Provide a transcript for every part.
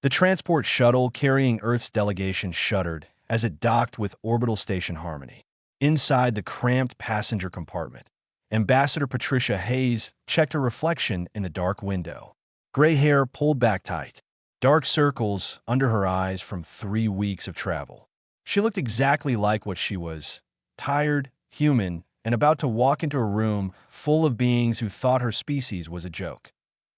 The transport shuttle carrying Earth's delegation shuddered as it docked with Orbital Station Harmony. Inside the cramped passenger compartment, Ambassador Patricia Hayes checked her reflection in the dark window. Gray hair pulled back tight, dark circles under her eyes from 3 weeks of travel. She looked exactly like what she was, tired, human, and about to walk into a room full of beings who thought her species was a joke.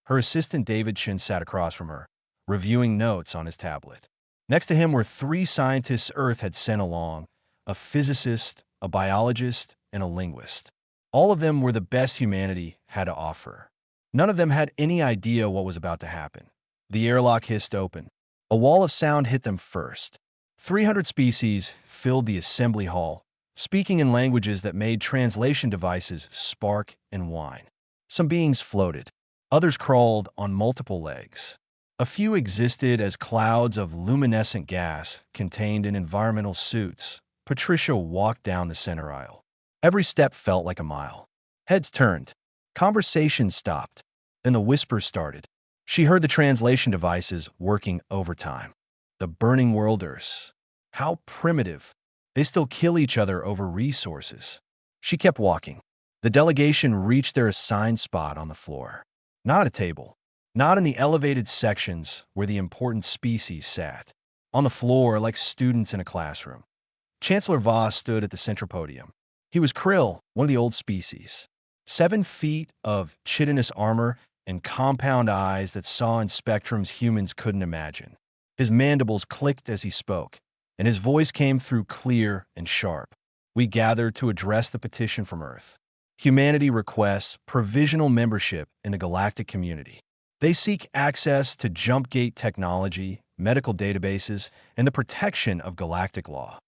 Her assistant David Chin sat across from her, reviewing notes on his tablet. Next to him were 3 scientists Earth had sent along, a physicist, a biologist, and a linguist. All of them were the best humanity had to offer. None of them had any idea what was about to happen. The airlock hissed open. A wall of sound hit them first. 300 species filled the assembly hall, speaking in languages that made translation devices spark and whine. Some beings floated. Others crawled on multiple legs. A few existed as clouds of luminescent gas contained in environmental suits. Patricia walked down the center aisle. Every step felt like a mile. Heads turned. Conversations stopped. Then the whispers started. She heard the translation devices working overtime. The burning worlders. How primitive. They still kill each other over resources. She kept walking. The delegation reached their assigned spot on the floor. Not a table. Not in the elevated sections where the important species sat. On the floor like students in a classroom. Chancellor Voss stood at the central podium. He was Krill, one of the old species. 7 feet of chitinous armor and compound eyes that saw in spectrums humans couldn't imagine. His mandibles clicked as he spoke, and his voice came through clear and sharp. We gathered to address the petition from Earth. Humanity requests provisional membership in the galactic community. They seek access to jump gate technology, medical databases, and the protection of galactic law.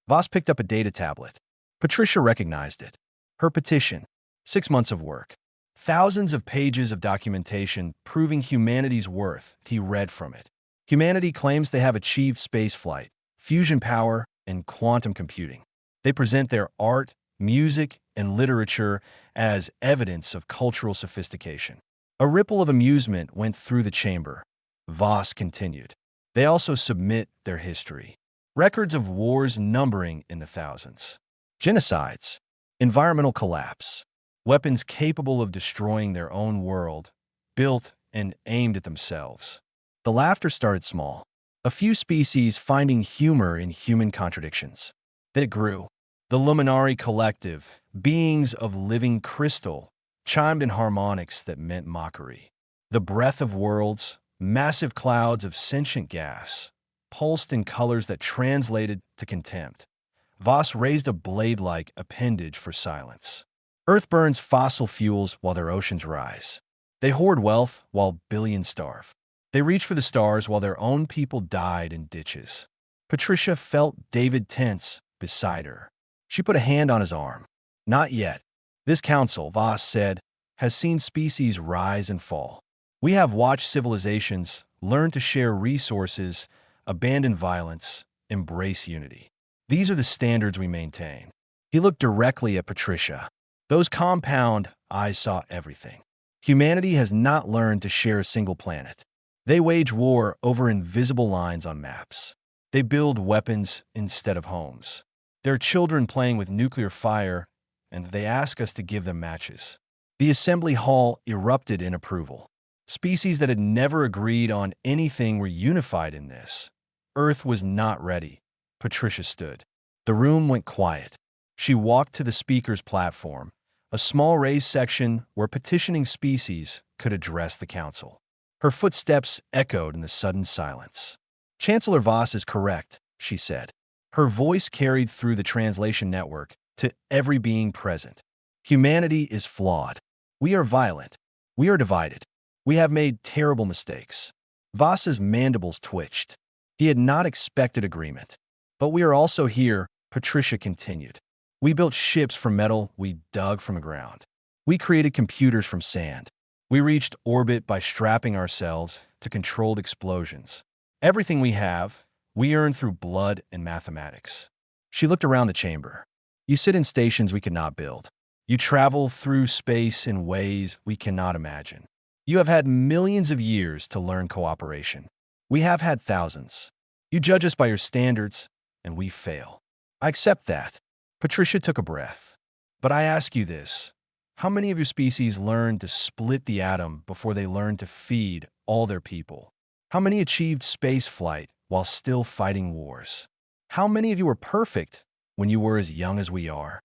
Voss picked up a data tablet. Patricia recognized it. Her petition. 6 months of work. Thousands of pages of documentation proving humanity's worth. He read from it. Humanity claims they have achieved spaceflight, fusion power, and quantum computing. They present their art, music, and literature as evidence of cultural sophistication. A ripple of amusement went through the chamber. Voss continued. They also submit their history. Records of wars numbering in the thousands. Genocides. Environmental collapse. Weapons capable of destroying their own world, built and aimed at themselves. The laughter started small. A few species finding humor in human contradictions. Then it grew. The Luminari Collective, beings of living crystal, chimed in harmonics that meant mockery. The breath of worlds, massive clouds of sentient gas, pulsed in colors that translated to contempt. Voss raised a blade-like appendage for silence. Earth burns fossil fuels while their oceans rise. They hoard wealth while billions starve. They reach for the stars while their own people died in ditches. Patricia felt David tense beside her. She put a hand on his arm. Not yet. This council, Voss said, has seen species rise and fall. We have watched civilizations learn to share resources, abandon violence, embrace unity. These are the standards we maintain. He looked directly at Patricia. Those compound eyes saw everything. Humanity has not learned to share a single planet. They wage war over invisible lines on maps. They build weapons instead of homes. There are children playing with nuclear fire, and they ask us to give them matches. The assembly hall erupted in approval. Species that had never agreed on anything were unified in this. Earth was not ready. Patricia stood. The room went quiet. She walked to the speaker's platform, a small raised section where petitioning species could address the council. Her footsteps echoed in the sudden silence. Chancellor Voss is correct, she said. Her voice carried through the translation network to every being present. Humanity is flawed. We are violent. We are divided. We have made terrible mistakes. Voss's mandibles twitched. He had not expected agreement. But we are also here, Patricia continued. We built ships from metal we dug from the ground. We created computers from sand. We reached orbit by strapping ourselves to controlled explosions. Everything we have, we earned through blood and mathematics. She looked around the chamber. You sit in stations we could not build. You travel through space in ways we cannot imagine. You have had millions of years to learn cooperation. We have had thousands. You judge us by your standards, and we fail. I accept that. Patricia took a breath. But I ask you this. How many of your species learned to split the atom before they learned to feed all their people? How many achieved space flight while still fighting wars? How many of you were perfect when you were as young as we are?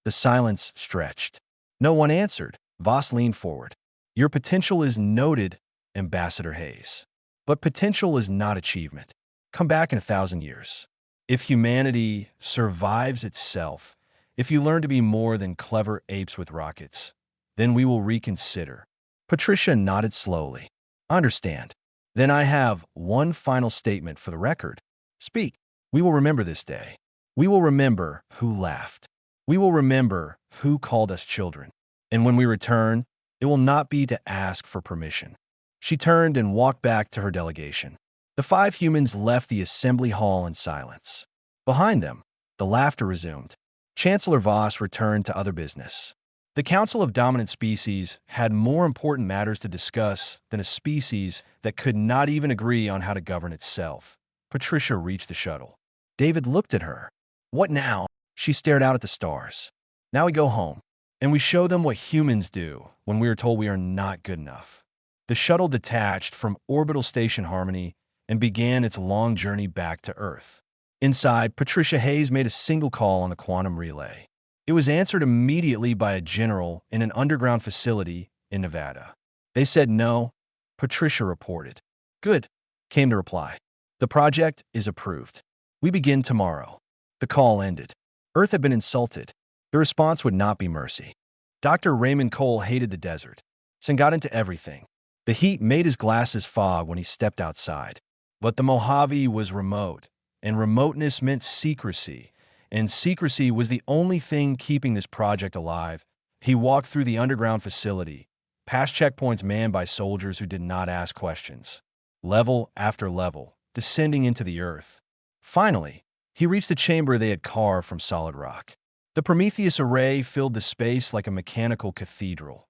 The silence stretched. No one answered. Voss leaned forward. Your potential is noted, Ambassador Hayes. But potential is not achievement. Come back in 1,000 years. If humanity survives itself, if you learn to be more than clever apes with rockets, then we will reconsider. Patricia nodded slowly. I understand. Then I have one final statement for the record. Speak. We will remember this day. We will remember who laughed. We will remember who called us children. And when we return, it will not be to ask for permission. She turned and walked back to her delegation. The 5 humans left the assembly hall in silence. Behind them, the laughter resumed. Chancellor Voss returned to other business. The Council of Dominant Species had more important matters to discuss than a species that could not even agree on how to govern itself. Patricia reached the shuttle. David looked at her. What now? She stared out at the stars. Now we go home, and we show them what humans do when we are told we are not good enough. The shuttle detached from orbital station Harmony and began its long journey back to Earth. Inside, Patricia Hayes made a single call on the quantum relay. It was answered immediately by a general in an underground facility in Nevada. They said no. Patricia reported. Good, came the reply. The project is approved. We begin tomorrow. The call ended. Earth had been insulted. The response would not be mercy. Dr. Raymond Cole hated the desert and got into everything. The heat made his glasses fog when he stepped outside. But the Mojave was remote, and remoteness meant secrecy, and secrecy was the only thing keeping this project alive. He walked through the underground facility, past checkpoints manned by soldiers who did not ask questions, level after level, descending into the earth. Finally, he reached the chamber they had carved from solid rock. The Prometheus array filled the space like a mechanical cathedral.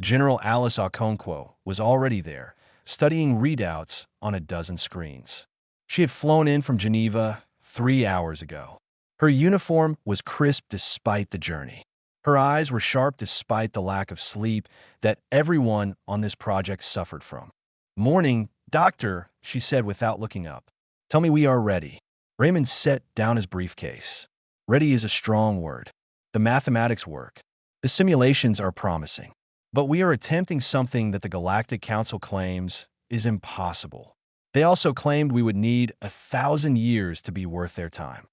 General Alice Okonkwo was already there, studying readouts on a dozen screens. She had flown in from Geneva 3 hours ago. Her uniform was crisp despite the journey. Her eyes were sharp despite the lack of sleep that everyone on this project suffered from. Morning, Doctor, she said without looking up. Tell me we are ready. Raymond set down his briefcase. Ready is a strong word. The mathematics work. The simulations are promising. But we are attempting something that the Galactic Council claims is impossible. They also claimed we would need 1,000 years to be worth their time.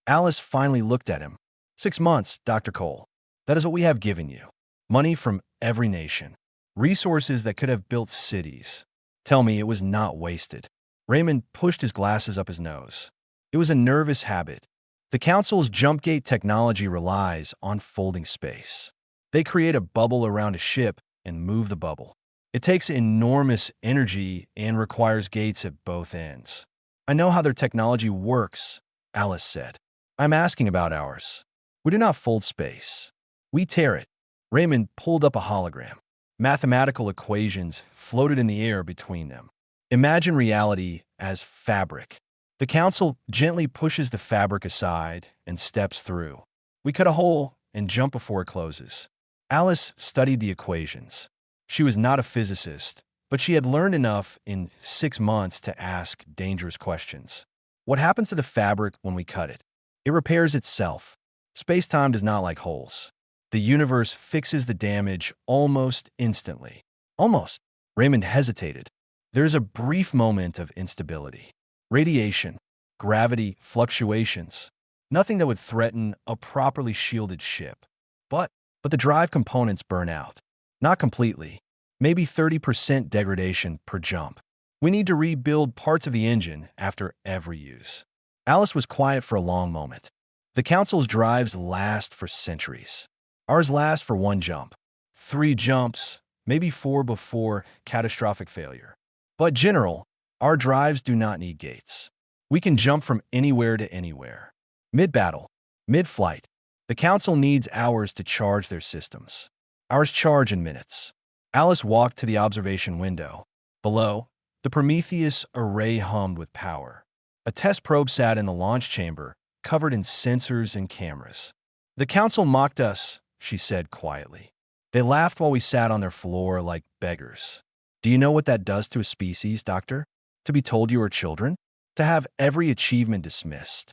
Alice finally looked at him. 6 months, Dr. Cole. That is what we have given you. Money from every nation. Resources that could have built cities. Tell me it was not wasted. Raymond pushed his glasses up his nose. It was a nervous habit. The Council's jump gate technology relies on folding space. They create a bubble around a ship and move the bubble. It takes enormous energy and requires gates at both ends. I know how their technology works, Alice said. I'm asking about ours. We do not fold space. We tear it. Raymond pulled up a hologram. Mathematical equations floated in the air between them. Imagine reality as fabric. The Council gently pushes the fabric aside and steps through. We cut a hole and jump before it closes. Alice studied the equations. She was not a physicist, but she had learned enough in 6 months to ask dangerous questions. What happens to the fabric when we cut it? It repairs itself. Space-time does not like holes. The universe fixes the damage almost instantly. Almost. Raymond hesitated. There's a brief moment of instability. Radiation, gravity, fluctuations. Nothing that would threaten a properly shielded ship. But the drive components burn out. Not completely. Maybe 30% degradation per jump. We need to rebuild parts of the engine after every use. Alice was quiet for a long moment. The Council's drives last for centuries. Ours last for 1 jump. 3 jumps, maybe 4 before catastrophic failure. But General, our drives do not need gates. We can jump from anywhere to anywhere. Mid-battle, mid-flight. The Council needs hours to charge their systems. Ours charge in minutes. Alice walked to the observation window. Below, The Prometheus array hummed with power. A test probe sat in the launch chamber, covered in sensors and cameras. "The council mocked us," she said quietly. "They laughed while we sat on their floor like beggars. Do you know what that does to a species, Doctor? To be told you are children? To have every achievement dismissed."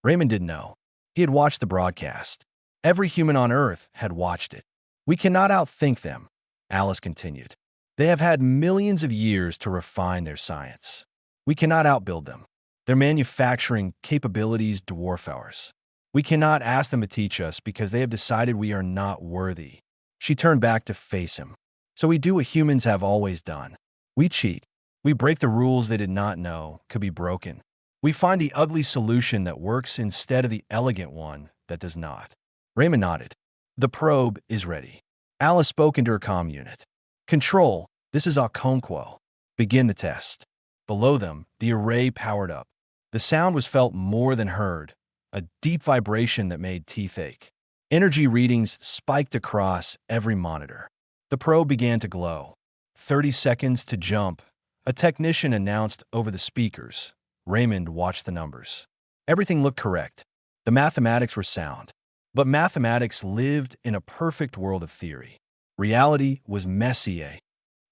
Raymond didn't know. He had watched the broadcast. Every human on Earth had watched it. "We cannot outthink them," Alice continued. "They have had millions of years to refine their science. We cannot outbuild them. Their manufacturing capabilities dwarf ours. We cannot ask them to teach us because they have decided we are not worthy." She turned back to face him. "So we do what humans have always done. We cheat. We break the rules they did not know could be broken. We find the ugly solution that works instead of the elegant one that does not." Raymond nodded. "The probe is ready." Alice spoke into her comm unit. "Control, this is Okonkwo. Begin the test." Below them, the array powered up. The sound was felt more than heard, a deep vibration that made teeth ache. Energy readings spiked across every monitor. The probe began to glow. 30 seconds to jump, a technician announced over the speakers. Raymond watched the numbers. Everything looked correct. The mathematics were sound. But mathematics lived in a perfect world of theory. Reality was messy.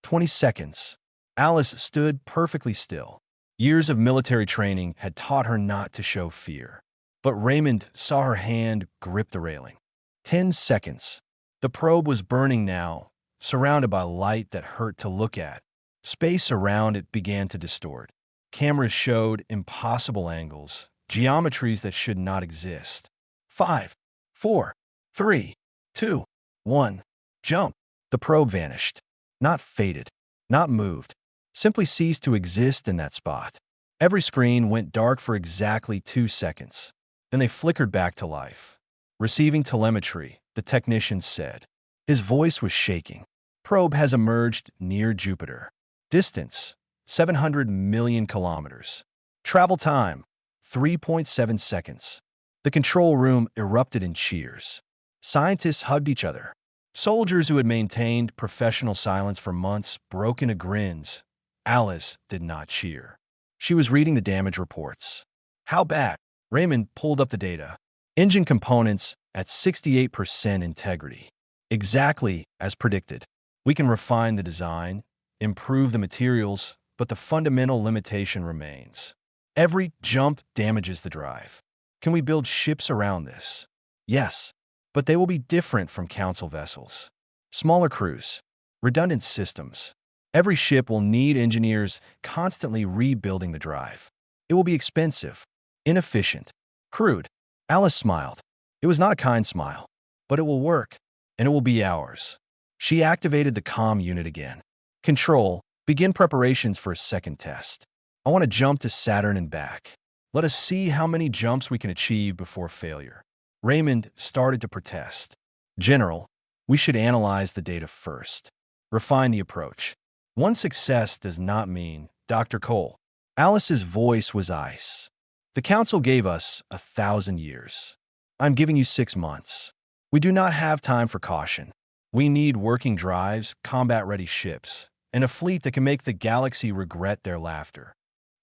20 seconds. Alice stood perfectly still. Years of military training had taught her not to show fear. But Raymond saw her hand grip the railing. 10 seconds. The probe was burning now, surrounded by light that hurt to look at. Space around it began to distort. Cameras showed impossible angles, geometries that should not exist. 5, 4, 3, 2, 1. Jump. The probe vanished. Not faded, not moved, simply ceased to exist in that spot. Every screen went dark for exactly 2 seconds. Then they flickered back to life. "Receiving telemetry," the technician said. His voice was shaking. "Probe has emerged near Jupiter. Distance, 700 million kilometers. Travel time, 3.7 seconds." The control room erupted in cheers. Scientists hugged each other. Soldiers who had maintained professional silence for months broke into grins. Alice did not cheer. She was reading the damage reports. "How bad?" Raymond pulled up the data. "Engine components at 68% integrity. Exactly as predicted. We can refine the design, improve the materials, but the fundamental limitation remains. Every jump damages the drive. Can we build ships around this? Yes, but they will be different from Council vessels. Smaller crews, redundant systems. Every ship will need engineers constantly rebuilding the drive. It will be expensive, inefficient, crude." Alice smiled. It was not a kind smile, but it will work, and it will be ours. She activated the comm unit again. "Control, begin preparations for a second test. I want to jump to Saturn and back. Let us see how many jumps we can achieve before failure." Raymond started to protest. "General, we should analyze the data first. Refine the approach. One success does not mean, Dr. Cole." Alice's voice was ice. "The Council gave us 1,000 years. I'm giving you 6 months. We do not have time for caution. We need working drives, combat-ready ships, and a fleet that can make the galaxy regret their laughter."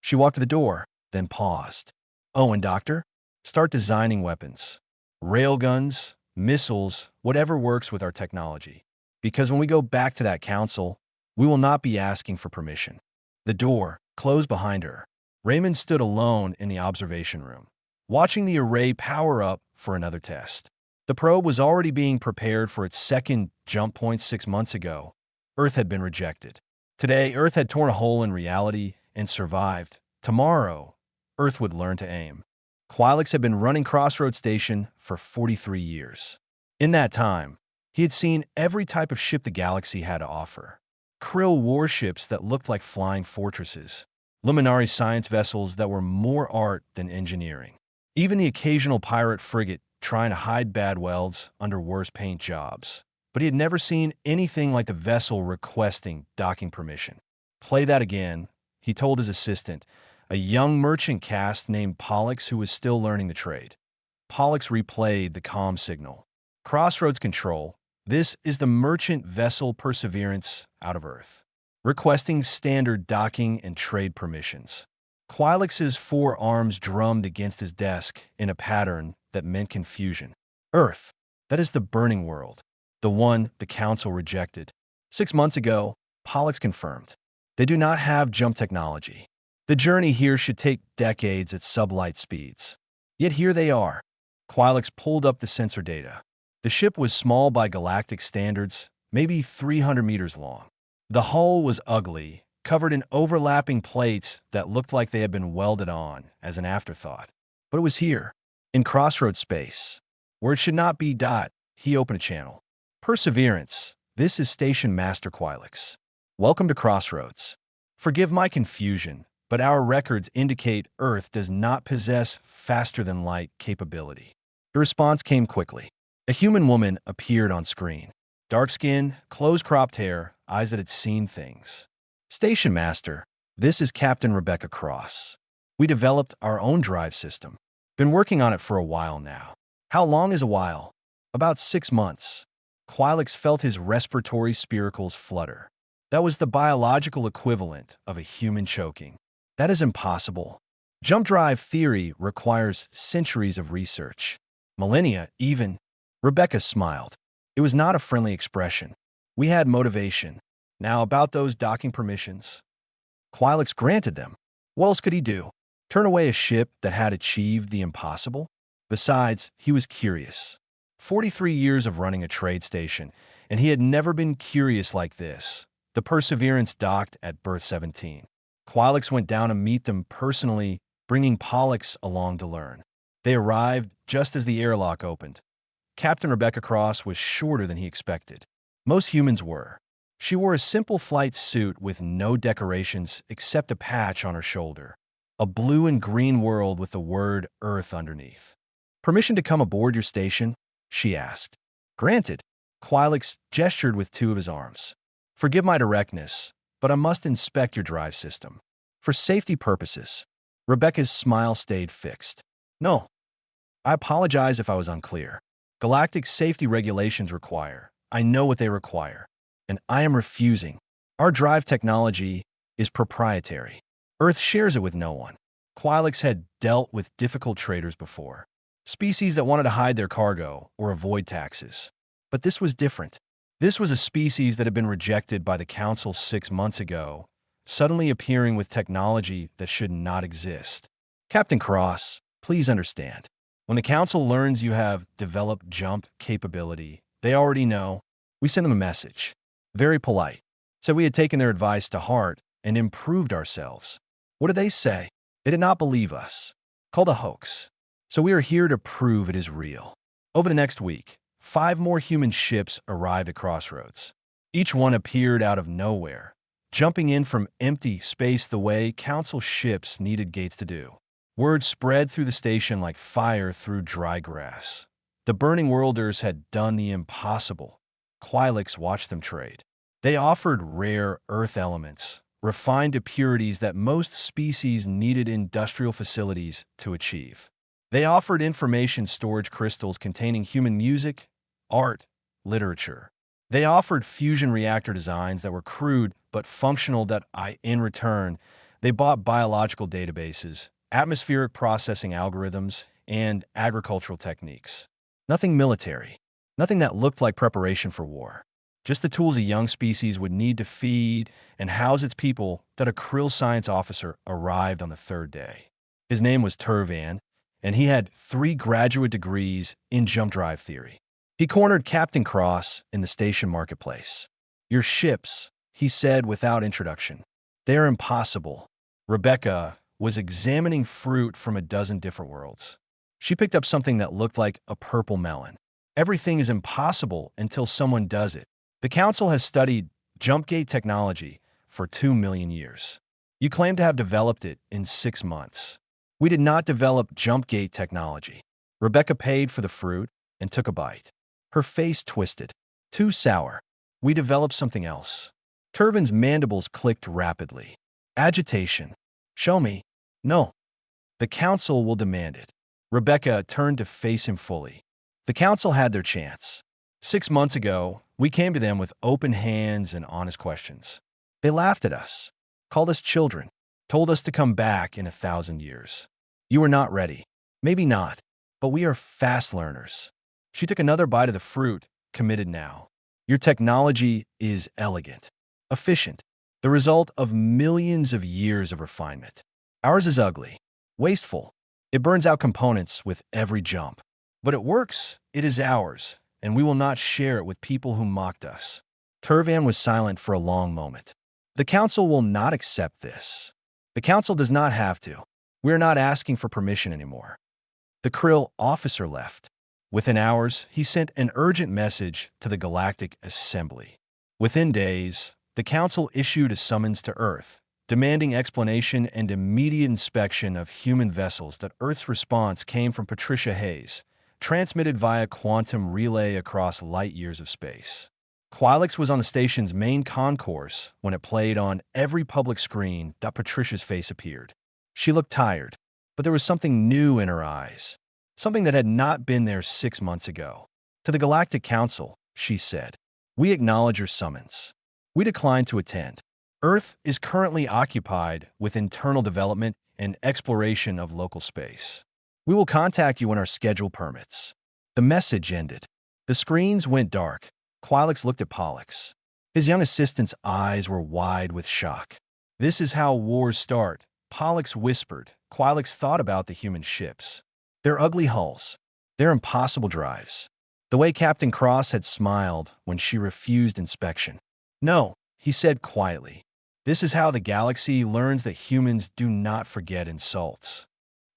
She walked to the door, then paused. "Oh, and Doctor, start designing weapons. Railguns, missiles, whatever works with our technology. Because when we go back to that council, we will not be asking for permission." The door closed behind her. Raymond stood alone in the observation room, watching the array power up for another test. The probe was already being prepared for its second jump point 6 months ago. Earth had been rejected. Today, Earth had torn a hole in reality and survived. Tomorrow, Earth would learn to aim. Quilix had been running Crossroads Station for 43 years. In that time, he had seen every type of ship the galaxy had to offer. Krill warships that looked like flying fortresses. Luminari science vessels that were more art than engineering. Even the occasional pirate frigate trying to hide bad welds under worse paint jobs. But he had never seen anything like the vessel requesting docking permission. "Play that again," he told his assistant, a young merchant caste named Pollux who was still learning the trade. Pollux replayed the comm signal. "Crossroads Control, this is the merchant vessel Perseverance out of Earth. requesting standard docking and trade permissions. Quilix's four arms drummed against his desk in a pattern that meant confusion. Earth, that is the burning world, the one the Council rejected. 6 months ago, Pollux confirmed. They do not have jump technology. The journey here should take decades at sublight speeds. Yet here they are. Quilix pulled up the sensor data. The ship was small by galactic standards, maybe 300 meters long. The hull was ugly, covered in overlapping plates that looked like they had been welded on as an afterthought. But it was here, in Crossroads space, where it should not be. He opened a channel. Perseverance, this is Station Master Quilix. Welcome to Crossroads. Forgive my confusion, but our records indicate Earth does not possess faster-than-light capability. The response came quickly. A human woman appeared on screen. Dark skin, close-cropped hair, eyes that had seen things. Station Master, this is Captain Rebecca Cross. We developed our own drive system. Been working on it for a while now. How long is a while? About 6 months. Quilix felt his respiratory spiracles flutter. That was the biological equivalent of a human choking. That is impossible. Jump drive theory requires centuries of research. Millennia, even. Rebecca smiled. It was not a friendly expression. We had motivation. Now about those docking permissions. Quilix granted them. What else could he do? Turn away a ship that had achieved the impossible? Besides, he was curious. 43 years of running a trade station, and he had never been curious like this. The Perseverance docked at berth 17. Quilix went down to meet them personally, bringing Pollux along to learn. They arrived just as the airlock opened. Captain Rebecca Cross was shorter than he expected. Most humans were. She wore a simple flight suit with no decorations except a patch on her shoulder. A blue and green world with the word Earth underneath. Permission to come aboard your station? She asked. Granted. Quilix gestured with two of his arms. Forgive my directness, but I must inspect your drive system. For safety purposes. Rebecca's smile stayed fixed. No. I apologize if I was unclear. Galactic safety regulations require. I know what they require. And I am refusing. Our drive technology is proprietary. Earth shares it with no one. Quilix had dealt with difficult traders before. Species that wanted to hide their cargo or avoid taxes. But this was different. This was a species that had been rejected by the Council 6 months ago, suddenly appearing with technology that should not exist. Captain Cross, please understand. When the Council learns you have developed jump capability, they already know. We sent them a message. Very polite. Said we had taken their advice to heart and improved ourselves. What did they say? They did not believe us. Called a hoax. So we are here to prove it is real. Over the next week, 5 more human ships arrived at Crossroads. Each one appeared out of nowhere, jumping in from empty space the way Council ships needed gates to do. Word spread through the station like fire through dry grass. The burning worlders had done the impossible. Quilix watched them trade. They offered rare Earth elements, refined to purities that most species needed industrial facilities to achieve. They offered information storage crystals containing human music, art, literature. They offered fusion reactor designs that were crude but functional in return, they bought biological databases, atmospheric processing algorithms, and agricultural techniques. Nothing military. Nothing that looked like preparation for war. Just the tools a young species would need to feed and house its people that a krill science officer arrived on the 3rd day. His name was Turvan, and he had 3 graduate degrees in jump drive theory. He cornered Captain Cross in the station marketplace. Your ships, he said without introduction. They are impossible. Rebecca was examining fruit from a dozen different worlds. She picked up something that looked like a purple melon. Everything is impossible until someone does it. The Council has studied jump gate technology for 2 million years. You claim to have developed it in 6 months. We did not develop jump gate technology. Rebecca paid for the fruit and took a bite. Her face twisted. Too sour. We developed something else. Turban's mandibles clicked rapidly. Agitation. Show me. No. The Council will demand it. Rebecca turned to face him fully. The Council had their chance. 6 months ago, we came to them with open hands and honest questions. They laughed at us, called us children, told us to come back in 1,000 years. You were not ready. Maybe not, but we are fast learners. She took another bite of the fruit, committed now. Your technology is elegant, efficient, the result of millions of years of refinement. Ours is ugly, wasteful. It burns out components with every jump. But it works, it is ours, and we will not share it with people who mocked us. Turvan was silent for a long moment. The Council will not accept this. The Council does not have to. We are not asking for permission anymore. The Krill officer left. Within hours, he sent an urgent message to the Galactic Assembly. Within days, the Council issued a summons to Earth, demanding explanation and immediate inspection of human vessels. That Earth's response came from Patricia Hayes, transmitted via quantum relay across light years of space. Quilix was on the station's main concourse when it played on every public screen that Patricia's face appeared. She looked tired, but there was something new in her eyes, something that had not been there 6 months ago. To the Galactic Council, she said, "We acknowledge your summons. We decline to attend. Earth is currently occupied with internal development and exploration of local space. We will contact you when our schedule permits." The message ended. The screens went dark. Quilix looked at Pollux. His young assistant's eyes were wide with shock. "This is how wars start," Pollux whispered. Quilix thought about the human ships. Their ugly hulls. Their impossible drives. The way Captain Cross had smiled when she refused inspection. "No," he said quietly. "This is how the galaxy learns that humans do not forget insults."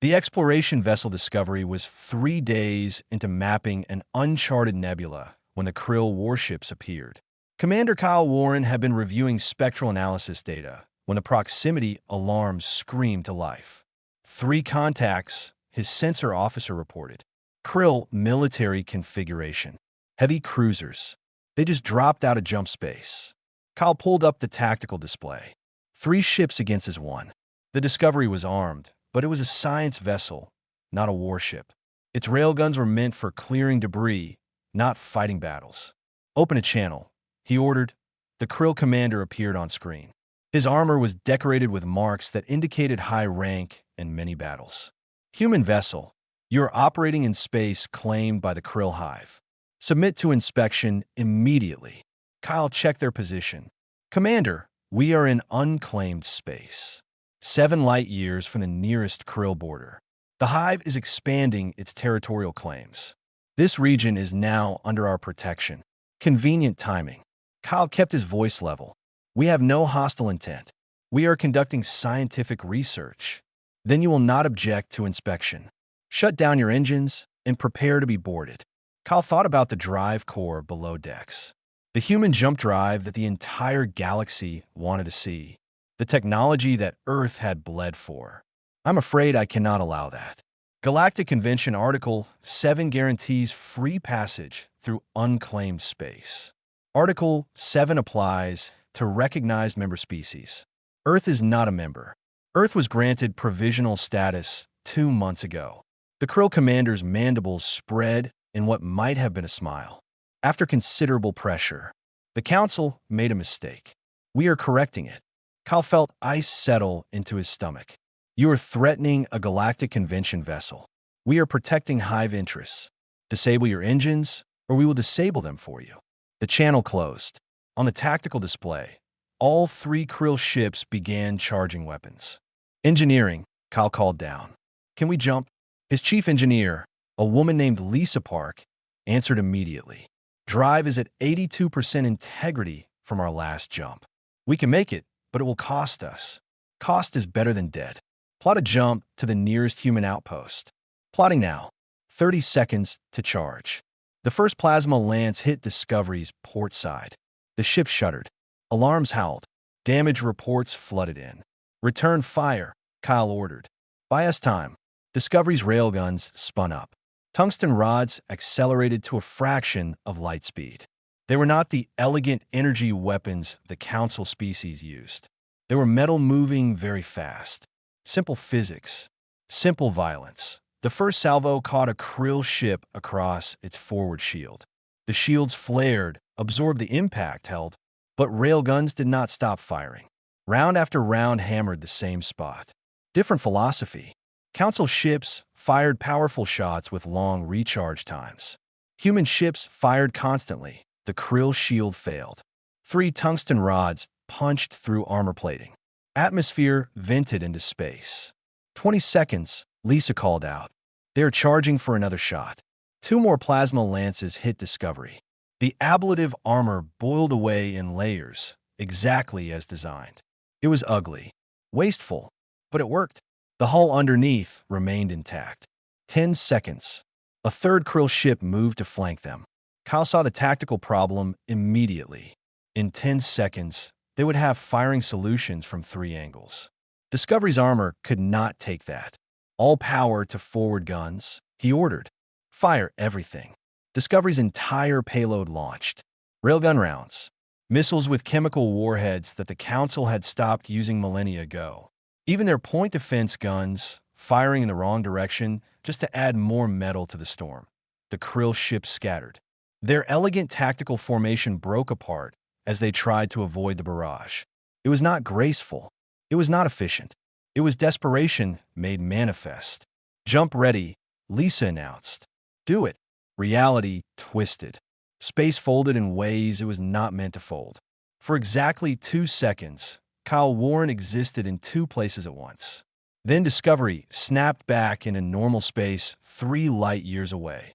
The exploration vessel Discovery was 3 days into mapping an uncharted nebula when the Krill warships appeared. Commander Kyle Warren had been reviewing spectral analysis data when the proximity alarms screamed to life. 3 contacts, his sensor officer reported. Krill military configuration. Heavy cruisers. They just dropped out of jump space. Kyle pulled up the tactical display. 3 ships against his 1. The Discovery was armed, but it was a science vessel, not a warship. Its railguns were meant for clearing debris, not fighting battles. "Open a channel," he ordered. The Krill commander appeared on screen. His armor was decorated with marks that indicated high rank and many battles. "Human vessel, you are operating in space claimed by the Krill Hive. Submit to inspection immediately." Kyle checked their position. "Commander, we are in unclaimed space. 7 light years from the nearest Krill border. The Hive is expanding its territorial claims. This region is now under our protection. Convenient timing." Kyle kept his voice level. "We have no hostile intent. We are conducting scientific research. Then you will not object to inspection. Shut down your engines and prepare to be boarded." Kyle thought about the drive core below decks. The human jump drive that the entire galaxy wanted to see. The technology that Earth had bled for. "I'm afraid I cannot allow that. Galactic Convention Article 7 guarantees free passage through unclaimed space. Article 7 applies to recognized member species. Earth is not a member. Earth was granted provisional status 2 months ago." The Krill commander's mandibles spread in what might have been a smile. After considerable pressure, the Council made a mistake. "We are correcting it." Kyle felt ice settle into his stomach. "You are threatening a Galactic Convention vessel. We are protecting Hive interests. Disable your engines, or we will disable them for you." The channel closed. On the tactical display, all 3 Krill ships began charging weapons. "Engineering," Kyle called down. "Can we jump?" His chief engineer, a woman named Lisa Park, answered immediately. "Drive is at 82% integrity from our last jump. We can make it, but it will cost us. Cost is better than dead. Plot a jump to the nearest human outpost. Plotting now. 30 seconds to charge." The first plasma lance hit Discovery's port side. The ship shuddered. Alarms howled. Damage reports flooded in. "Return fire," Kyle ordered. "Buy us time." Discovery's railguns spun up. Tungsten rods accelerated to a fraction of light speed. They were not the elegant energy weapons the Council species used. They were metal moving very fast. Simple physics. Simple violence. The first salvo caught a Krill ship across its forward shield. The shields flared, absorbed the impact, held. But railguns did not stop firing. Round after round hammered the same spot. Different philosophy. Council ships fired powerful shots with long recharge times. Human ships fired constantly. The krill shield failed. 3 tungsten rods punched through armor plating. Atmosphere vented into space. 20 seconds, Lisa called out. They're charging for another shot. 2 more plasma lances hit Discovery. The ablative armor boiled away in layers, exactly as designed. It was ugly, wasteful, but it worked. The hull underneath remained intact. 10 seconds. A third krill ship moved to flank them. Kyle saw the tactical problem immediately. In 10 seconds, they would have firing solutions from 3 angles. Discovery's armor could not take that. All power to forward guns, he ordered. Fire everything. Discovery's entire payload launched. Railgun rounds. Missiles with chemical warheads that the Council had stopped using millennia ago. Even their point defense guns, firing in the wrong direction just to add more metal to the storm. The krill ships scattered. Their elegant tactical formation broke apart as they tried to avoid the barrage. It was not graceful. It was not efficient. It was desperation made manifest. Jump ready, Lisa announced. Do it. Reality twisted. Space folded in ways it was not meant to fold. For exactly 2 seconds, Kyle Warren existed in 2 places at once. Then Discovery snapped back into normal space 3 light years away.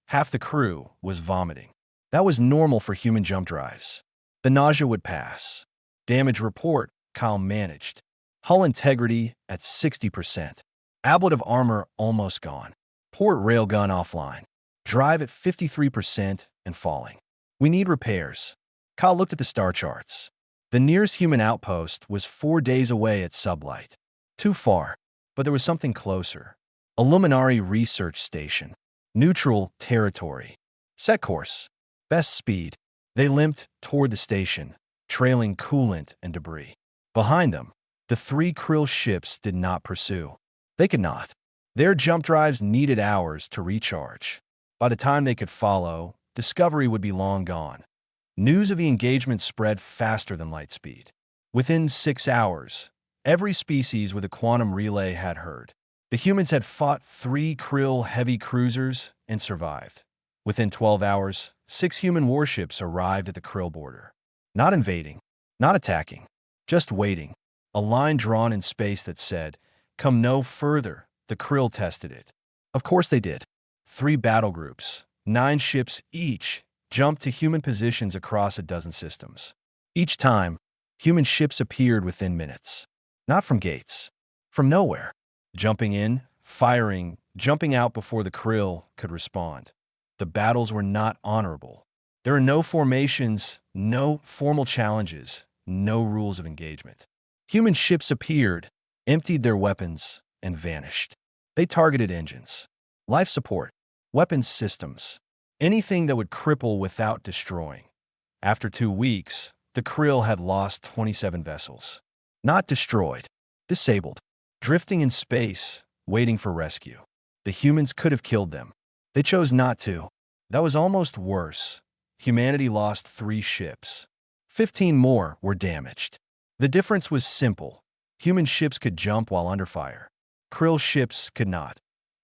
Half the crew was vomiting. That was normal for human jump drives. The nausea would pass. Damage report, Kyle managed. Hull integrity at 60%. Ablative armor almost gone. Port railgun offline. Drive at 53% and falling. We need repairs. Kyle looked at the star charts. The nearest human outpost was 4 days away at sublight. Too far, but there was something closer. A Luminari research station. Neutral territory. Set course. Best speed. They limped toward the station, trailing coolant and debris. Behind them, the 3 krill ships did not pursue. They could not. Their jump drives needed hours to recharge. By the time they could follow, Discovery would be long gone. News of the engagement spread faster than light speed. Within 6 hours, every species with a quantum relay had heard. The humans had fought 3 krill heavy cruisers and survived. Within 12 hours, 6 human warships arrived at the krill border. Not invading, not attacking, just waiting. A line drawn in space that said, "Come no further." The krill tested it. Of course they did. 3 battle groups, 9 ships each, jumped to human positions across a dozen systems. Each time, human ships appeared within minutes. Not from gates. From nowhere. Jumping in, firing, jumping out before the krill could respond. The battles were not honorable. There are no formations, no formal challenges, no rules of engagement. Human ships appeared, emptied their weapons, and vanished. They targeted engines, life support, weapons systems, anything that would cripple without destroying. After 2 weeks, the krill had lost 27 vessels. Not destroyed, disabled, drifting in space, waiting for rescue. The humans could have killed them. They chose not to. That was almost worse. Humanity lost 3 ships. 15 more were damaged. The difference was simple. Human ships could jump while under fire. Krill ships could not.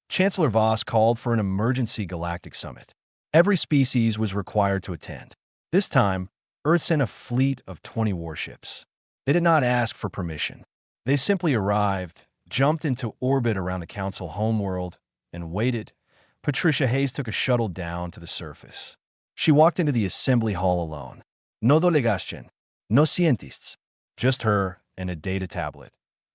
Chancellor Voss called for an emergency galactic summit. Every species was required to attend. This time, Earth sent a fleet of 20 warships. They did not ask for permission. They simply arrived, jumped into orbit around the Council homeworld, and waited. Patricia Hayes took a shuttle down to the surface. She walked into the assembly hall alone. No delegación, no cientistas. Just her and a data tablet.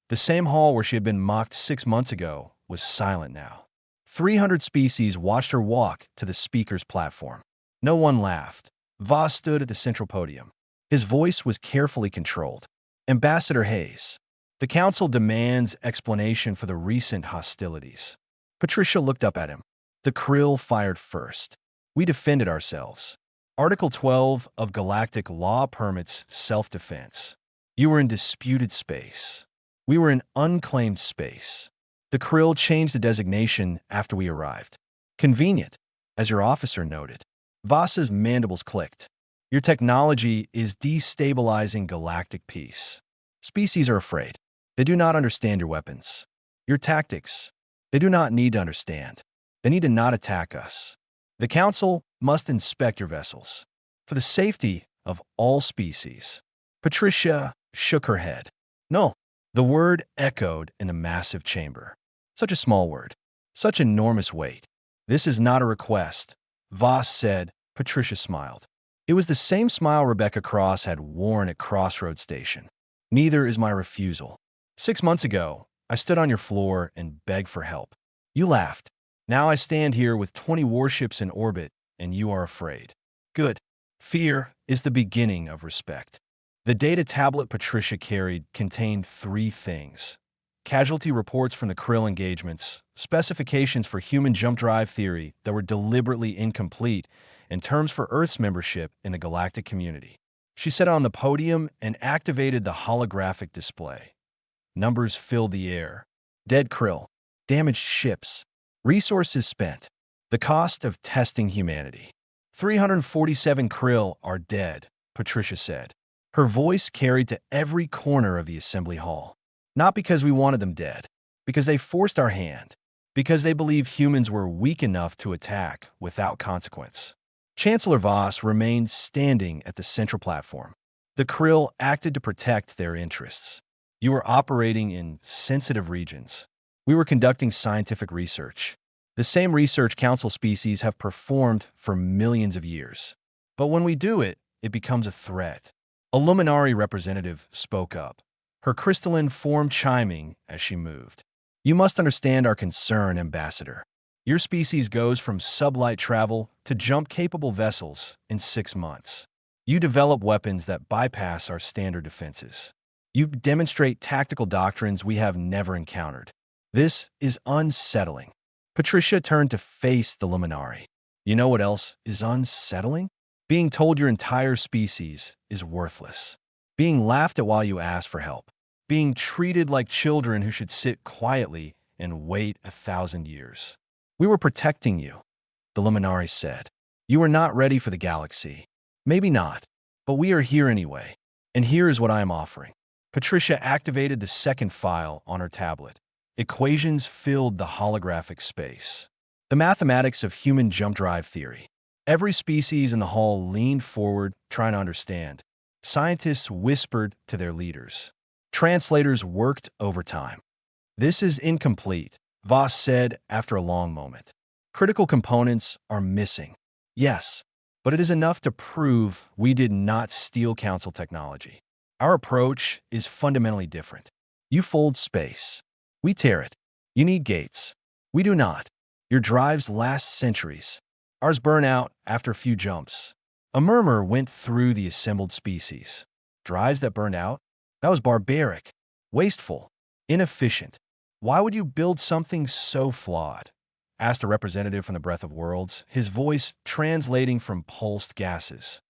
The same hall where she had been mocked 6 months ago was silent now. 300 species watched her walk to the speaker's platform. No one laughed. Voss stood at the central podium. His voice was carefully controlled. Ambassador Hayes, the Council demands explanation for the recent hostilities. Patricia looked up at him. The krill fired first. We defended ourselves. Article 12 of Galactic Law permits self-defense. You were in disputed space. We were in unclaimed space. The krill changed the designation after we arrived. Convenient, as your officer noted. Voss's mandibles clicked. Your technology is destabilizing galactic peace. Species are afraid. They do not understand your weapons. Your tactics. They do not need to understand. They need to not attack us. The Council must inspect your vessels. For the safety of all species. Patricia shook her head. No. The word echoed in a massive chamber. Such a small word. Such enormous weight. This is not a request, Voss said. Patricia smiled. It was the same smile Rebecca Cross had worn at Crossroads Station. Neither is my refusal. 6 months ago, I stood on your floor and begged for help. You laughed. Now I stand here with 20 warships in orbit, and you are afraid. Good. Fear is the beginning of respect. The data tablet Patricia carried contained 3 things. Casualty reports from the Krill engagements, specifications for human jump drive theory that were deliberately incomplete, and terms for Earth's membership in the galactic community. She sat on the podium and activated the holographic display. Numbers filled the air. Dead krill, damaged ships, resources spent, the cost of testing humanity. 347 krill are dead, Patricia said. Her voice carried to every corner of the assembly hall. Not because we wanted them dead, because they forced our hand, because they believed humans were weak enough to attack without consequence. Chancellor Voss remained standing at the central platform. The krill acted to protect their interests. You were operating in sensitive regions. We were conducting scientific research. The same research council species have performed for millions of years. But when we do it, it becomes a threat. A Luminari representative spoke up, her crystalline form chiming as she moved. You must understand our concern, Ambassador. Your species goes from sublight travel to jump-capable vessels in 6 months. You develop weapons that bypass our standard defenses. You demonstrate tactical doctrines we have never encountered. This is unsettling. Patricia turned to face the Luminari. You know what else is unsettling? Being told your entire species is worthless. Being laughed at while you ask for help. Being treated like children who should sit quietly and wait 1,000 years. We were protecting you, the Luminari said. You were not ready for the galaxy. Maybe not, but we are here anyway. And here is what I am offering. Patricia activated the second file on her tablet. Equations filled the holographic space. The mathematics of human jump drive theory. Every species in the hall leaned forward, trying to understand. Scientists whispered to their leaders. Translators worked overtime. This is incomplete, Voss said after a long moment. Critical components are missing. Yes, but it is enough to prove we did not steal Council technology. Our approach is fundamentally different. You fold space. We tear it. You need gates. We do not. Your drives last centuries. Ours burn out after a few jumps. A murmur went through the assembled species. Drives that burned out? That was barbaric, wasteful, inefficient. Why would you build something so flawed? Asked a representative from the Breath of Worlds, his voice translating from pulsed gases.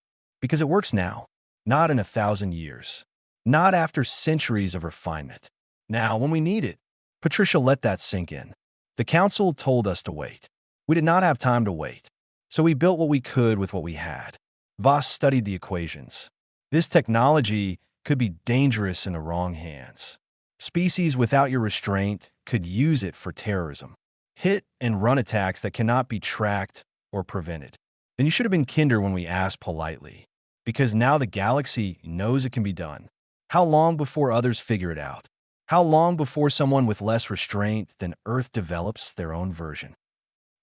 Because it works now, not in 1,000 years. Not after centuries of refinement. Now, when we need it. Patricia let that sink in. The Council told us to wait. We did not have time to wait. So we built what we could with what we had. Voss studied the equations. This technology could be dangerous in the wrong hands. Species without your restraint could use it for terrorism. Hit and run attacks that cannot be tracked or prevented. Then you should have been kinder when we asked politely. Because now the galaxy knows it can be done. How long before others figure it out? How long before someone with less restraint than Earth develops their own version?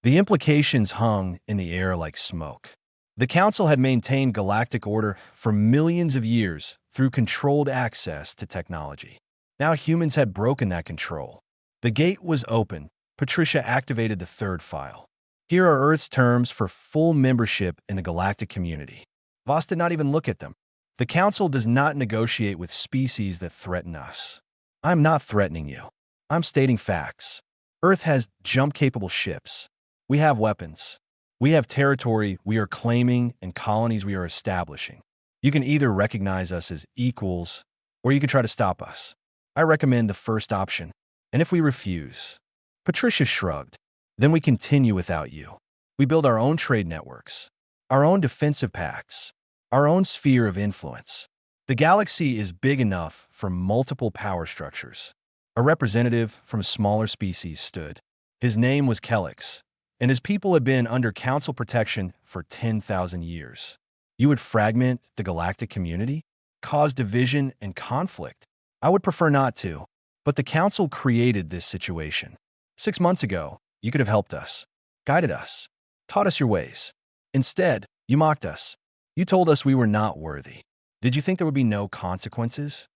The implications hung in the air like smoke. The Council had maintained galactic order for millions of years through controlled access to technology. Now humans had broken that control. The gate was open. Patricia activated the third file. Here are Earth's terms for full membership in the galactic community. Voss did not even look at them. The Council does not negotiate with species that threaten us. I'm not threatening you. I'm stating facts. Earth has jump-capable ships. We have weapons. We have territory we are claiming and colonies we are establishing. You can either recognize us as equals, or you can try to stop us. I recommend the first option. And if we refuse, Patricia shrugged, then we continue without you. We build our own trade networks, our own defensive pacts. our own sphere of influence. The galaxy is big enough for multiple power structures. A representative from smaller species stood. His name was Kelix, and his people had been under council protection for 10,000 years. You would fragment the galactic community? Cause division and conflict? I would prefer not to, but the council created this situation. 6 months ago, you could have helped us, guided us, taught us your ways. Instead, you mocked us. You told us we were not worthy. Did you think there would be no consequences?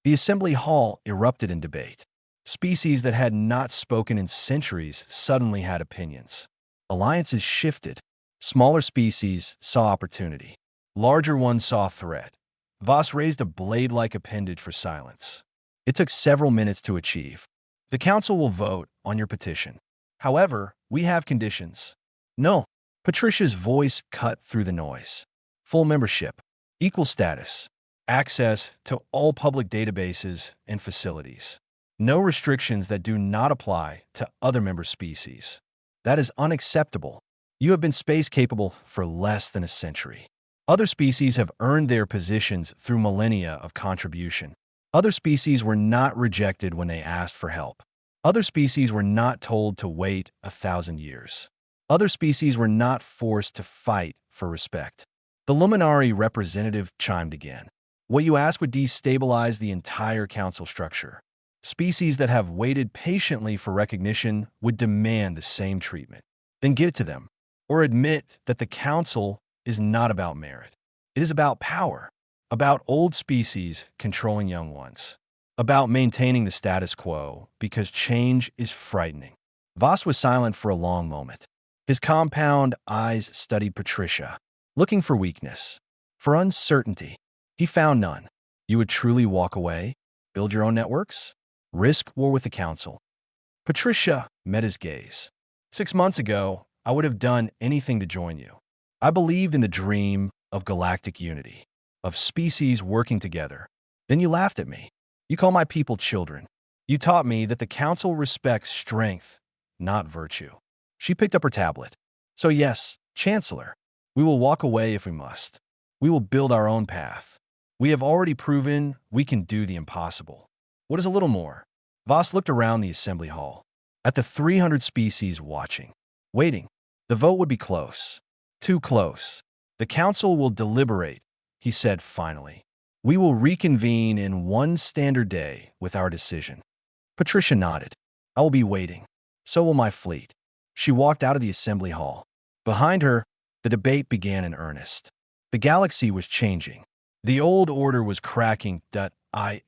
The assembly hall erupted in debate. Species that had not spoken in centuries suddenly had opinions. Alliances shifted. Smaller species saw opportunity. Larger ones saw threat. Voss raised a blade-like appendage for silence. It took several minutes to achieve. The council will vote on your petition. However, we have conditions. No. Patricia's voice cut through the noise. Full membership, equal status, access to all public databases and facilities. No restrictions that do not apply to other member species. That is unacceptable. You have been space-capable for less than a century. Other species have earned their positions through millennia of contribution. Other species were not rejected when they asked for help. Other species were not told to wait 1,000 years. Other species were not forced to fight for respect. The Luminari representative chimed again. What you ask would destabilize the entire council structure. Species that have waited patiently for recognition would demand the same treatment. Then give it to them, or admit that the council is not about merit. It is about power, about old species controlling young ones, about maintaining the status quo because change is frightening. Voss was silent for a long moment. His compound eyes studied Patricia, looking for weakness, for uncertainty. He found none. You would truly walk away, build your own networks, risk war with the council. Patricia met his gaze. 6 months ago, I would have done anything to join you. I believed in the dream of galactic unity, of species working together. Then you laughed at me. You call my people children. You taught me that the council respects strength, not virtue. She picked up her tablet. So yes, Chancellor, we will walk away if we must. We will build our own path. We have already proven we can do the impossible. What is a little more? Voss looked around the assembly hall, at the 300 species watching, waiting. The vote would be close. Too close. The council will deliberate, he said finally. We will reconvene in one standard day with our decision. Patricia nodded. I will be waiting. So will my fleet. She walked out of the assembly hall. Behind her, the debate began in earnest. The galaxy was changing. The old order was cracking.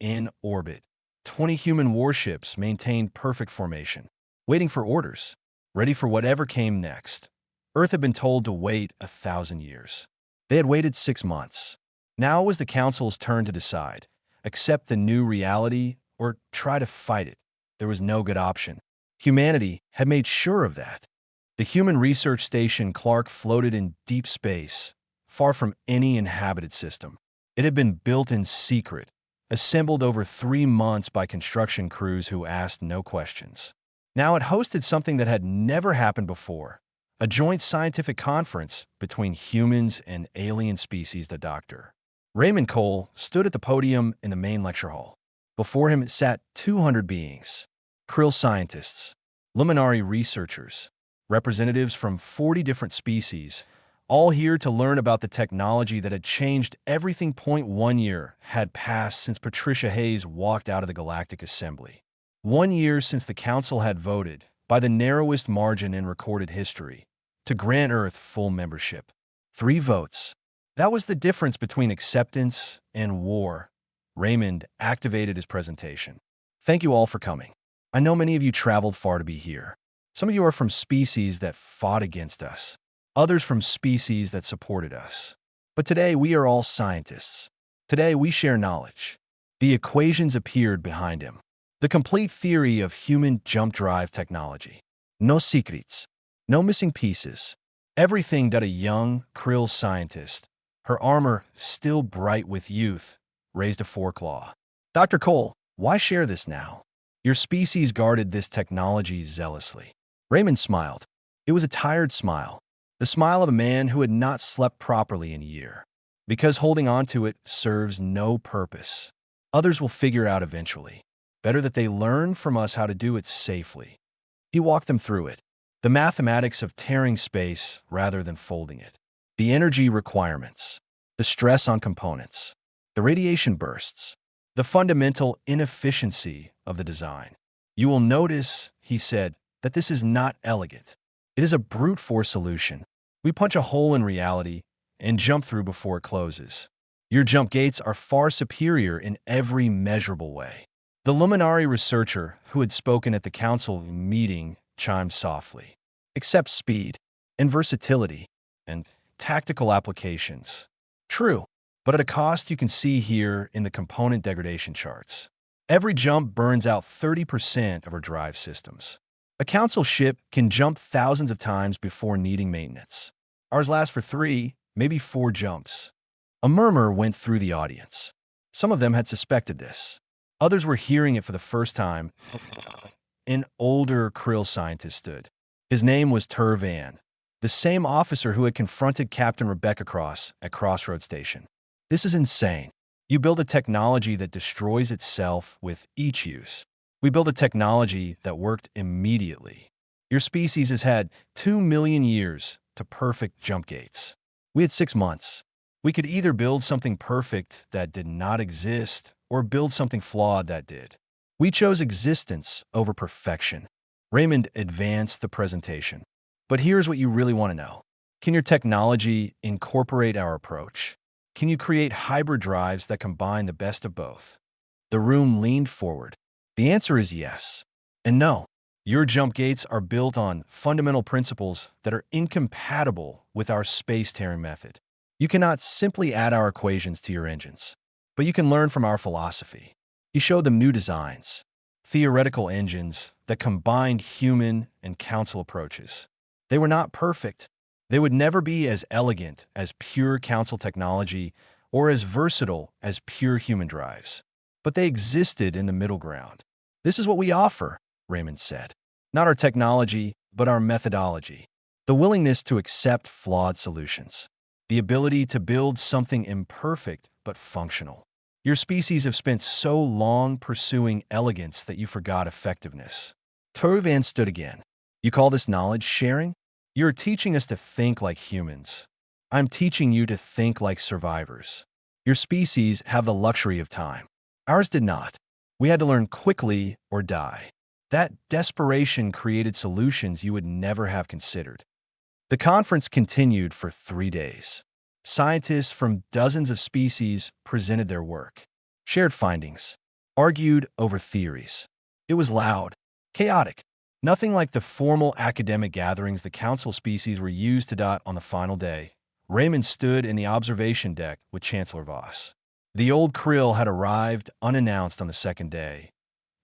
In orbit. 20 human warships maintained perfect formation, waiting for orders, ready for whatever came next. Earth had been told to wait 1,000 years. They had waited 6 months. Now it was the council's turn to decide, accept the new reality or try to fight it. There was no good option. Humanity had made sure of that. The human research station Clark floated in deep space, far from any inhabited system. It had been built in secret, assembled over 3 months by construction crews who asked no questions. Now it hosted something that had never happened before, a joint scientific conference between humans and alien species. The doctor, Raymond Cole, stood at the podium in the main lecture hall. Before him sat 200 beings, krill scientists, luminari researchers, representatives from 40 different species, all here to learn about the technology that had changed everything. 1 year had passed since Patricia Hayes walked out of the Galactic Assembly. 1 year since the Council had voted, by the narrowest margin in recorded history, to grant Earth full membership. 3 votes. That was the difference between acceptance and war. Raymond activated his presentation. Thank you all for coming. I know many of you traveled far to be here. Some of you are from species that fought against us, others from species that supported us. But today we are all scientists. Today we share knowledge. The equations appeared behind him. The complete theory of human jump drive technology. No secrets, no missing pieces. Everything that a young krill scientist, her armor still bright with youth, raised a foreclaw. Dr. Cole, why share this now? Your species guarded this technology zealously. Raymond smiled. It was a tired smile, the smile of a man who had not slept properly in a year. Because holding on to it serves no purpose. Others will figure out eventually. Better that they learn from us how to do it safely. He walked them through it. The mathematics of tearing space rather than folding it. The energy requirements. The stress on components. The radiation bursts. The fundamental inefficiency of the design. You will notice, he said, that this is not elegant. It is a brute force solution. We punch a hole in reality and jump through before it closes. Your jump gates are far superior in every measurable way. The Luminary researcher who had spoken at the council meeting chimed softly. Except speed and versatility and tactical applications. True, but at a cost you can see here in the component degradation charts. Every jump burns out 30% of our drive systems. A council ship can jump thousands of times before needing maintenance. Ours lasts for 3, maybe 4 jumps. A murmur went through the audience. Some of them had suspected this. Others were hearing it for the first time. An older Krill scientist stood. His name was Turvan, the same officer who had confronted Captain Rebecca Cross at Crossroad Station. This is insane. You build a technology that destroys itself with each use. We build a technology that worked immediately. Your species has had 2 million years to perfect jump gates. We had 6 months. We could either build something perfect that did not exist or build something flawed that did. We chose existence over perfection. Raymond advanced the presentation. But here's what you really want to know. Can your technology incorporate our approach? Can you create hybrid drives that combine the best of both? The room leaned forward. The answer is yes and no. Your jump gates are built on fundamental principles that are incompatible with our space-tearing method. You cannot simply add our equations to your engines, but you can learn from our philosophy. He showed them new designs, theoretical engines that combined human and council approaches. They were not perfect. They would never be as elegant as pure council technology or as versatile as pure human drives. But they existed in the middle ground. This is what we offer, Raymond said. Not our technology, but our methodology. The willingness to accept flawed solutions. The ability to build something imperfect but functional. Your species have spent so long pursuing elegance that you forgot effectiveness. Turvan stood again. You call this knowledge sharing? You're teaching us to think like humans. I'm teaching you to think like survivors. Your species have the luxury of time. Ours did not. We had to learn quickly or die. That desperation created solutions you would never have considered. The conference continued for 3 days. Scientists from dozens of species presented their work, shared findings, argued over theories. It was loud, chaotic, nothing like the formal academic gatherings the council species were used to dot on the final day. Raymond stood in the observation deck with Chancellor Voss. The old Krill had arrived unannounced on the second day,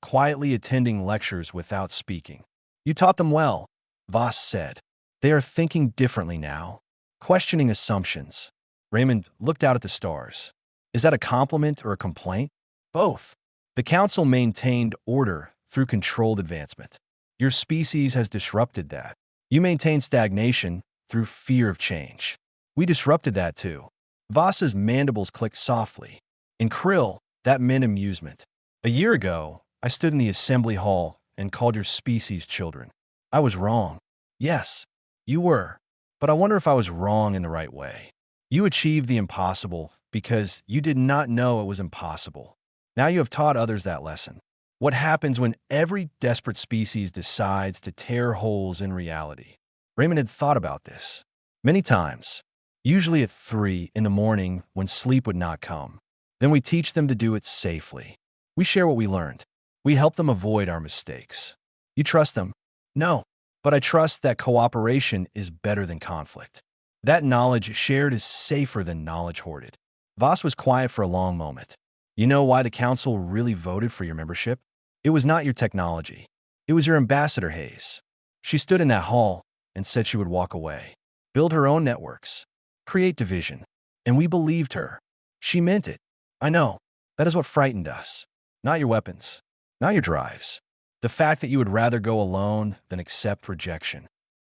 quietly attending lectures without speaking. You taught them well, Voss said. They are thinking differently now, questioning assumptions. Raymond looked out at the stars. Is that a compliment or a complaint? Both. The council maintained order through controlled advancement. Your species has disrupted that. You maintain stagnation through fear of change. We disrupted that too. Voss's mandibles clicked softly. In Krill, that meant amusement. A year ago, I stood in the assembly hall and called your species children. I was wrong. Yes, you were. But I wonder if I was wrong in the right way. You achieved the impossible because you did not know it was impossible. Now you have taught others that lesson. What happens when every desperate species decides to tear holes in reality? Raymond had thought about this many times, usually at 3 in the morning when sleep would not come. Then we teach them to do it safely. We share what we learned. We help them avoid our mistakes. You trust them? No, but I trust that cooperation is better than conflict. That knowledge shared is safer than knowledge hoarded. Voss was quiet for a long moment. You know why the council really voted for your membership? It was not your technology. It was your ambassador, Hayes. She stood in that hall and said she would walk away, build her own networks, create division. And we believed her. She meant it. I know. That is what frightened us. Not your weapons. Not your drives. The fact that you would rather go alone than accept rejection.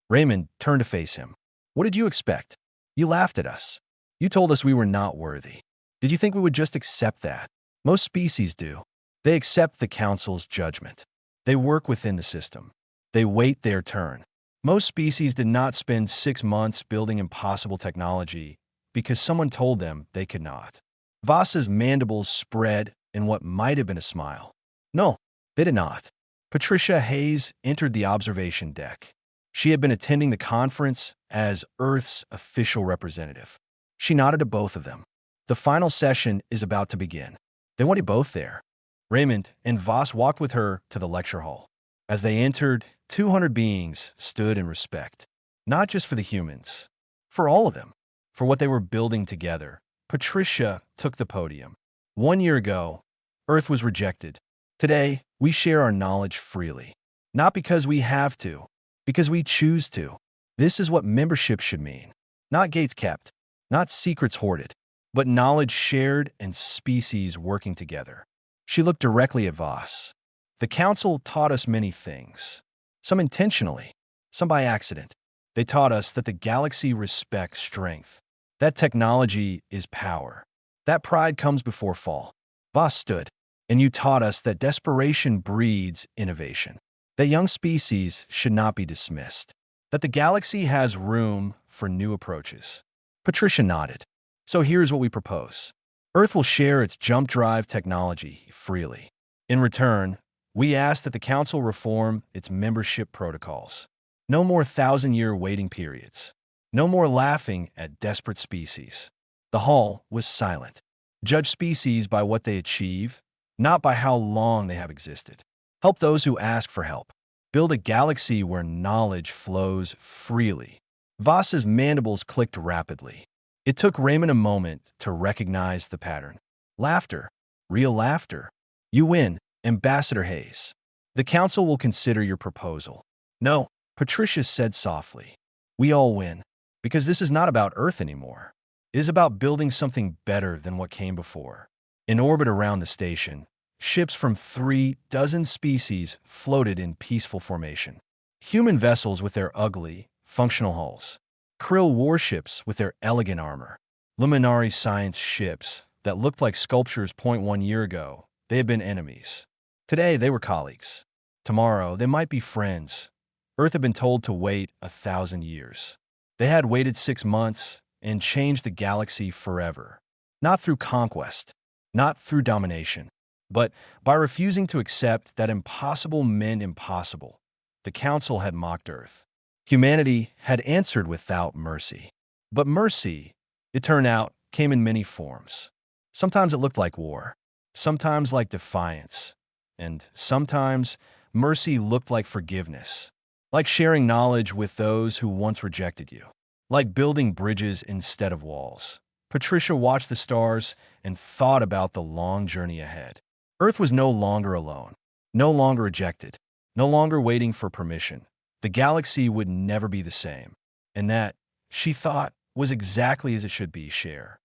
Raymond turned to face him. What did you expect? You laughed at us. You told us we were not worthy. Did you think we would just accept that? Most species do. They accept the Council's judgment. They work within the system. They wait their turn. Most species did not spend 6 months building impossible technology because someone told them they could not. Voss's mandibles spread in what might have been a smile. No, they did not. Patricia Hayes entered the observation deck. She had been attending the conference as Earth's official representative. She nodded to both of them. The final session is about to begin. They wanted both there. Raymond and Voss walked with her to the lecture hall. As they entered, 200 beings stood in respect, not just for the humans, for all of them, for what they were building together. Patricia took the podium. 1 year ago, Earth was rejected. Today, we share our knowledge freely, not because we have to, because we choose to. This is what membership should mean. Not gates kept, not secrets hoarded, but knowledge shared and species working together. She looked directly at Voss. The Council taught us many things, some intentionally, some by accident. They taught us that the galaxy respects strength, that technology is power, that pride comes before fall. Voss stood, and you taught us that desperation breeds innovation, that young species should not be dismissed, that the galaxy has room for new approaches. Patricia nodded. So here's what we propose. Earth will share its jump drive technology freely. In return, we ask that the Council reform its membership protocols. No more 1,000-year waiting periods. No more laughing at desperate species. The hall was silent. Judge species by what they achieve, not by how long they have existed. Help those who ask for help. Build a galaxy where knowledge flows freely. Voss's mandibles clicked rapidly. It took Raymond a moment to recognize the pattern. Laughter. Real laughter. You win, Ambassador Hayes. The Council will consider your proposal. No, Patricia said softly. We all win, because this is not about Earth anymore. It is about building something better than what came before. In orbit around the station, ships from 36 species floated in peaceful formation. Human vessels with their ugly, functional hulls. Krill warships with their elegant armor. Luminari science ships that looked like sculptures. 1 year ago, they had been enemies. Today, they were colleagues. Tomorrow, they might be friends. Earth had been told to wait 1,000 years. They had waited 6 months and changed the galaxy forever. Not through conquest, not through domination, but by refusing to accept that impossible meant impossible. The Council had mocked Earth. Humanity had answered without mercy. But mercy, it turned out, came in many forms. Sometimes it looked like war, sometimes like defiance, and sometimes mercy looked like forgiveness, like sharing knowledge with those who once rejected you, like building bridges instead of walls. Patricia watched the stars and thought about the long journey ahead. Earth was no longer alone, no longer rejected, no longer waiting for permission. The galaxy would never be the same, and that, she thought, was exactly as it should be. Share.